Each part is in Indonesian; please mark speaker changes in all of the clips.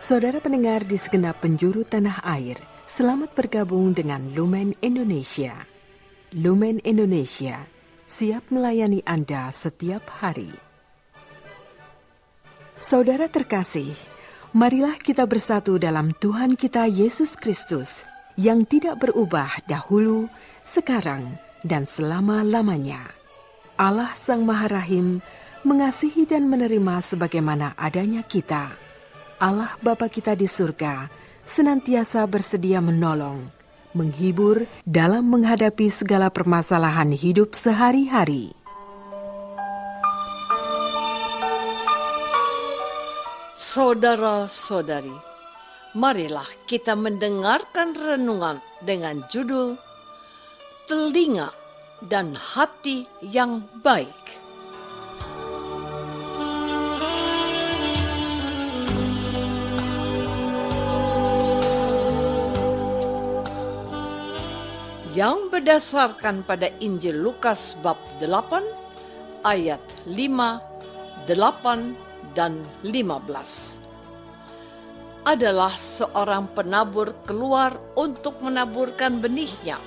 Speaker 1: Saudara pendengar di segenap penjuru tanah air, selamat bergabung dengan Lumen Indonesia. Lumen Indonesia siap melayani Anda setiap hari. Saudara terkasih, marilah kita bersatu dalam Tuhan kita Yesus Kristus yang tidak berubah dahulu, sekarang, dan selama-lamanya. Allah Sang Maha Rahim mengasihi dan menerima sebagaimana adanya kita. Allah Bapa kita di surga senantiasa bersedia menolong, menghibur dalam menghadapi segala permasalahan hidup sehari-hari.
Speaker 2: Saudara-saudari, marilah kita mendengarkan renungan dengan judul Telinga dan Hati yang Baik. Yang berdasarkan pada Injil Lukas bab 8 ayat 5, 8, dan 15. Adalah seorang penabur keluar untuk menaburkan benihnya,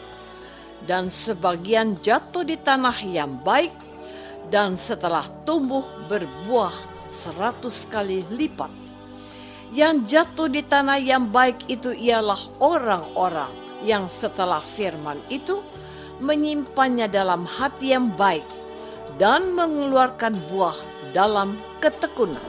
Speaker 2: dan sebagian jatuh di tanah yang baik, dan setelah tumbuh berbuah 100 kali lipat. Yang jatuh di tanah yang baik itu ialah orang-orang yang setelah firman itu menyimpannya dalam hati yang baik dan mengeluarkan buah dalam ketekunan.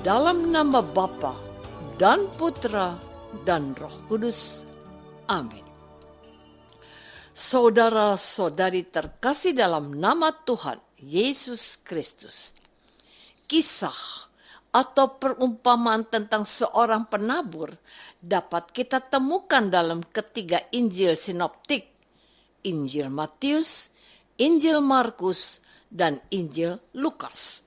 Speaker 2: Dalam nama Bapa dan Putra dan Roh Kudus. Amin. Saudara-saudari terkasih dalam nama Tuhan Yesus Kristus. Kisah atau perumpamaan tentang seorang penabur dapat kita temukan dalam ketiga Injil sinoptik, Injil Matius, Injil Markus, dan Injil Lukas.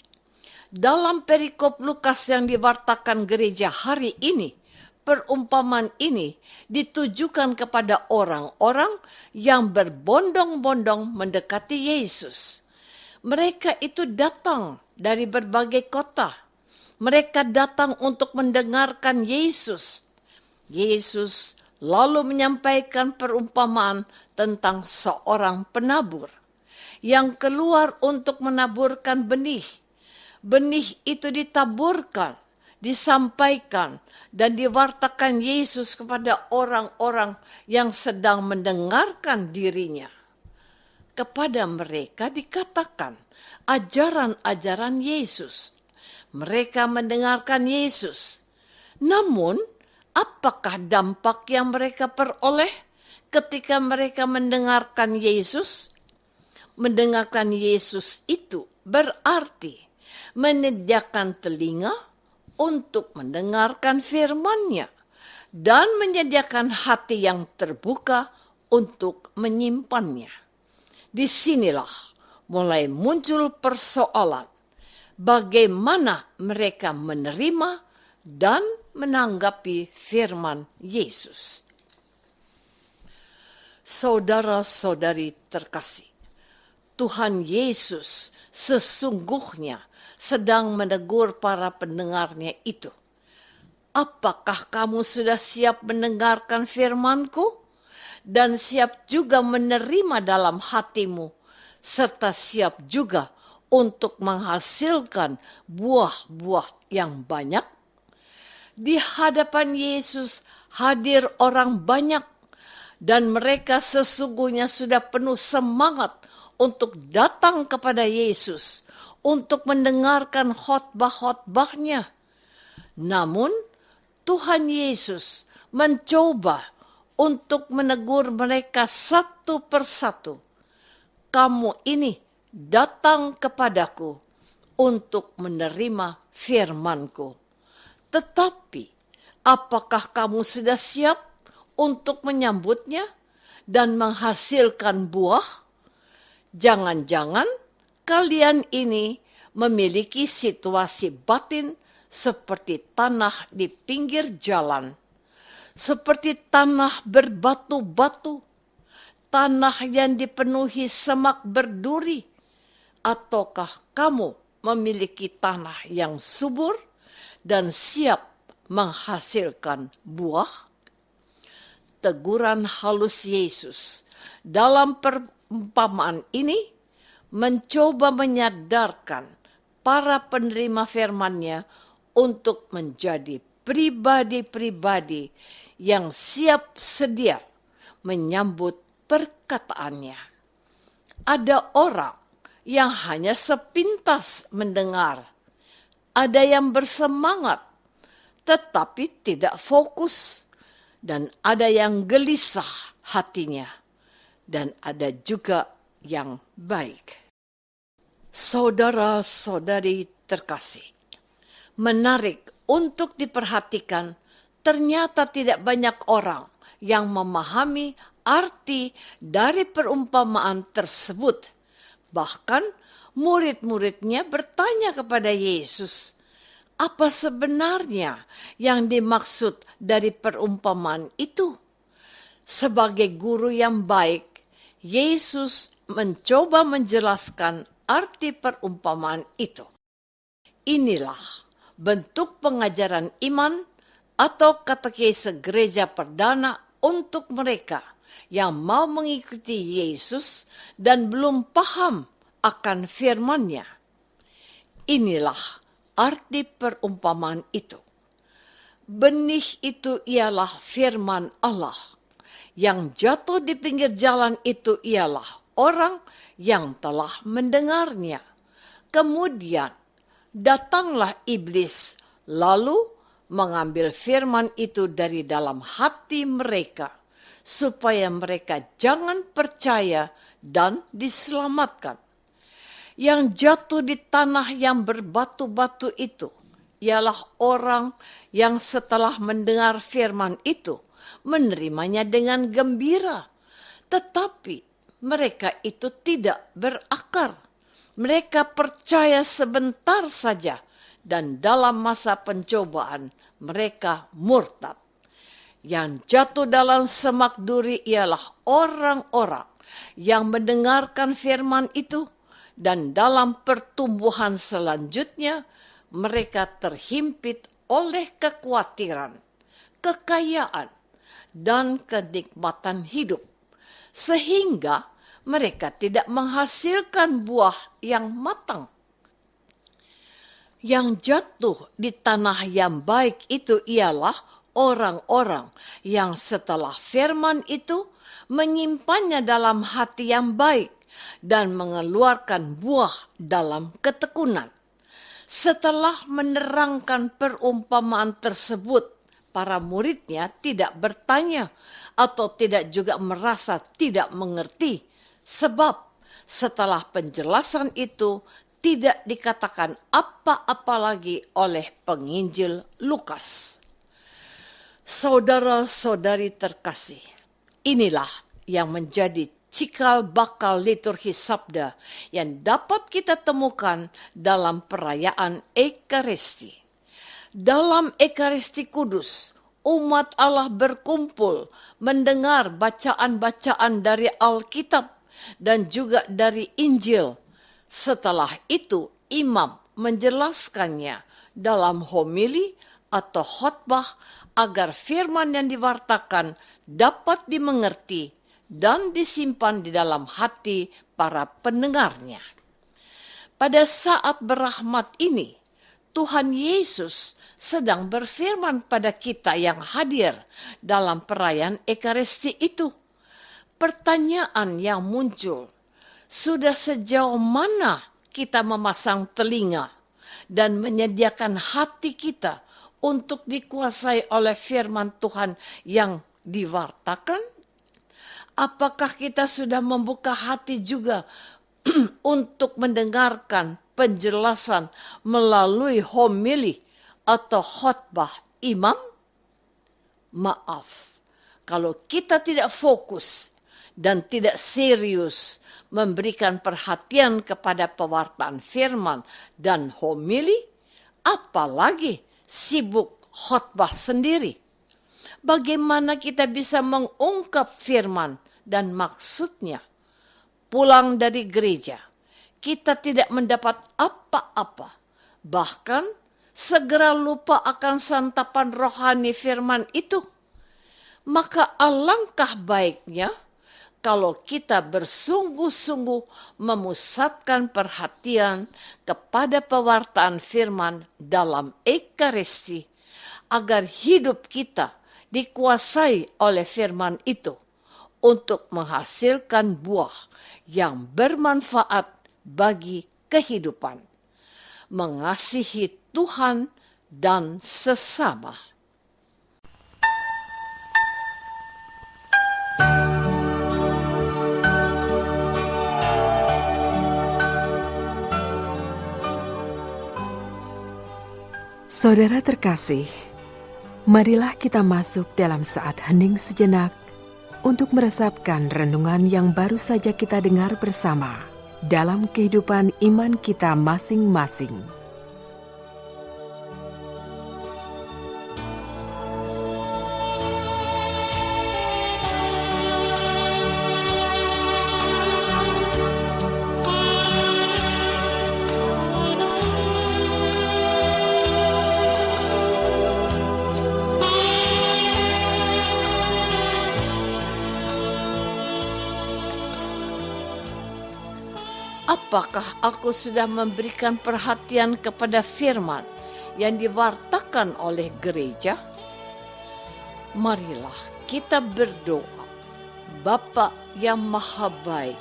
Speaker 2: Dalam perikop Lukas yang diwartakan gereja hari ini, perumpamaan ini ditujukan kepada orang-orang yang berbondong-bondong mendekati Yesus. Mereka itu datang dari berbagai kota. Mereka datang untuk mendengarkan Yesus. Yesus lalu menyampaikan perumpamaan tentang seorang penabur yang keluar untuk menaburkan benih. Benih itu ditaburkan, disampaikan, dan diwartakan Yesus kepada orang-orang yang sedang mendengarkan dirinya. Kepada mereka dikatakan ajaran-ajaran Yesus. Mereka mendengarkan Yesus. Namun, apakah dampak yang mereka peroleh ketika mereka mendengarkan Yesus? Mendengarkan Yesus itu berarti menyediakan telinga untuk mendengarkan firman-Nya dan menyediakan hati yang terbuka untuk menyimpannya. Disinilah mulai muncul persoalan bagaimana mereka menerima dan menanggapi firman Yesus. Saudara-saudari terkasih, Tuhan Yesus sesungguhnya sedang menegur para pendengarnya itu. Apakah kamu sudah siap mendengarkan firman-Ku dan siap juga menerima dalam hatimu, serta siap juga untuk menghasilkan buah-buah yang banyak? Di hadapan Yesus hadir orang banyak, dan mereka sesungguhnya sudah penuh semangat untuk datang kepada Yesus, untuk mendengarkan khotbah-khotbahnya. Namun, Tuhan Yesus mencoba untuk menegur mereka satu persatu. Kamu ini datang kepadaku untuk menerima firman-Ku. Tetapi, apakah kamu sudah siap untuk menyambutnya dan menghasilkan buah? Jangan-jangan kalian ini memiliki situasi batin seperti tanah di pinggir jalan. seperti tanah berbatu-batu, tanah yang dipenuhi semak berduri, ataukah kamu memiliki tanah yang subur dan siap menghasilkan buah? Teguran halus Yesus dalam perumpamaan ini mencoba menyadarkan para penerima firman-Nya untuk menjadi pribadi-pribadi yang siap sedia menyambut perkataannya. Ada orang yang hanya sepintas mendengar, ada yang bersemangat tetapi tidak fokus, dan ada yang gelisah hatinya, dan ada juga yang baik. Saudara-saudari terkasih, menarik untuk diperhatikan, ternyata tidak banyak orang yang memahami arti dari perumpamaan tersebut. Bahkan murid-muridnya bertanya kepada Yesus, apa sebenarnya yang dimaksud dari perumpamaan itu? Sebagai guru yang baik, Yesus mencoba menjelaskan arti perumpamaan itu. Inilah bentuk pengajaran iman atau katekese gereja perdana untuk mereka yang mau mengikuti Yesus dan belum paham akan firman-Nya. Inilah arti perumpamaan itu. Benih itu ialah firman Allah. Yang jatuh di pinggir jalan itu ialah orang yang telah mendengarnya. Kemudian datanglah iblis, lalu mengambil firman itu dari dalam hati mereka, supaya mereka jangan percaya dan diselamatkan. Yang jatuh di tanah yang berbatu-batu itu ialah orang yang setelah mendengar firman itu menerimanya dengan gembira, tetapi mereka itu tidak berakar. Mereka percaya sebentar saja, dan dalam masa pencobaan mereka murtad. Yang jatuh dalam semak duri ialah orang-orang yang mendengarkan firman itu, dan dalam pertumbuhan selanjutnya mereka terhimpit oleh kekhawatiran, kekayaan, dan kenikmatan hidup, sehingga mereka tidak menghasilkan buah yang matang. Yang jatuh di tanah yang baik itu ialah orang-orang yang setelah firman itu menyimpannya dalam hati yang baik dan mengeluarkan buah dalam ketekunan. Setelah menerangkan perumpamaan tersebut, para muridnya tidak bertanya atau tidak juga merasa tidak mengerti, sebab setelah penjelasan itu tidak dikatakan apa-apa lagi oleh penginjil Lukas. Saudara-saudari terkasih, inilah yang menjadi cikal bakal liturgi sabda yang dapat kita temukan dalam perayaan Ekaristi. Dalam Ekaristi Kudus, umat Allah berkumpul mendengar bacaan-bacaan dari Alkitab dan juga dari Injil. Setelah itu, imam menjelaskannya dalam homili atau khotbah agar firman yang diwartakan dapat dimengerti dan disimpan di dalam hati para pendengarnya. Pada saat berahmat ini, Tuhan Yesus sedang berfirman pada kita yang hadir dalam perayaan Ekaristi itu. Pertanyaan yang muncul, sudah sejauh mana kita memasang telinga dan menyediakan hati kita untuk dikuasai oleh firman Tuhan yang diwartakan? Apakah kita sudah membuka hati juga untuk mendengarkan penjelasan melalui homili atau khotbah imam? Maaf, kalau kita tidak fokus dan tidak serius memberikan perhatian kepada pewartaan firman dan homili, apalagi sibuk khotbah sendiri. bagaimana kita bisa mengungkap firman dan maksudnya. Pulang dari gereja, kita tidak mendapat apa-apa. Bahkan segera lupa akan santapan rohani firman itu. Maka alangkah baiknya kalau kita bersungguh-sungguh memusatkan perhatian kepada pewartaan firman dalam Ekaristi, agar hidup kita dikuasai oleh firman itu untuk menghasilkan buah yang bermanfaat bagi kehidupan, mengasihi Tuhan dan sesama.
Speaker 1: Saudara terkasih, marilah kita masuk dalam saat hening sejenak untuk meresapkan renungan yang baru saja kita dengar bersama dalam kehidupan iman kita masing-masing.
Speaker 2: Apakah aku sudah memberikan perhatian kepada firman yang diwartakan oleh gereja? Marilah kita berdoa. Bapa yang maha baik,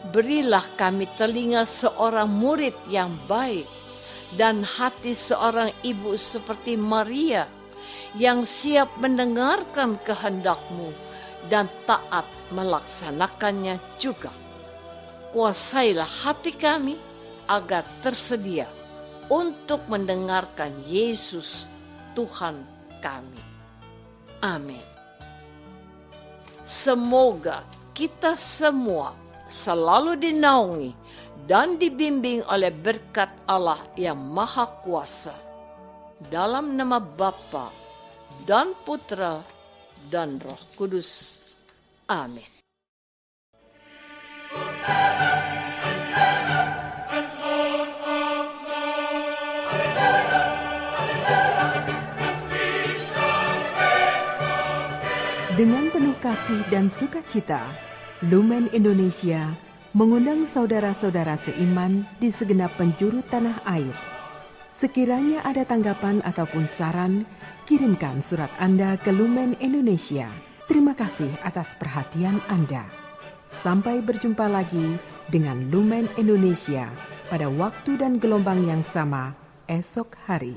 Speaker 2: berilah kami telinga seorang murid yang baik dan hati seorang ibu seperti Maria yang siap mendengarkan kehendak-Mu dan taat melaksanakannya juga. Kuasailah hati kami agar tersedia untuk mendengarkan Yesus Tuhan kami. Amin. Semoga kita semua selalu dinaungi dan dibimbing oleh berkat Allah yang Maha Kuasa. Dalam nama Bapa dan Putra dan Roh Kudus. Amin.
Speaker 1: Dengan penuh kasih dan sukacita, Lumen Indonesia mengundang saudara-saudara seiman di segenap penjuru tanah air. Sekiranya ada tanggapan ataupun saran, kirimkan surat Anda ke Lumen Indonesia. Terima kasih atas perhatian Anda. Sampai berjumpa lagi dengan Lumen Indonesia pada waktu dan gelombang yang sama esok hari.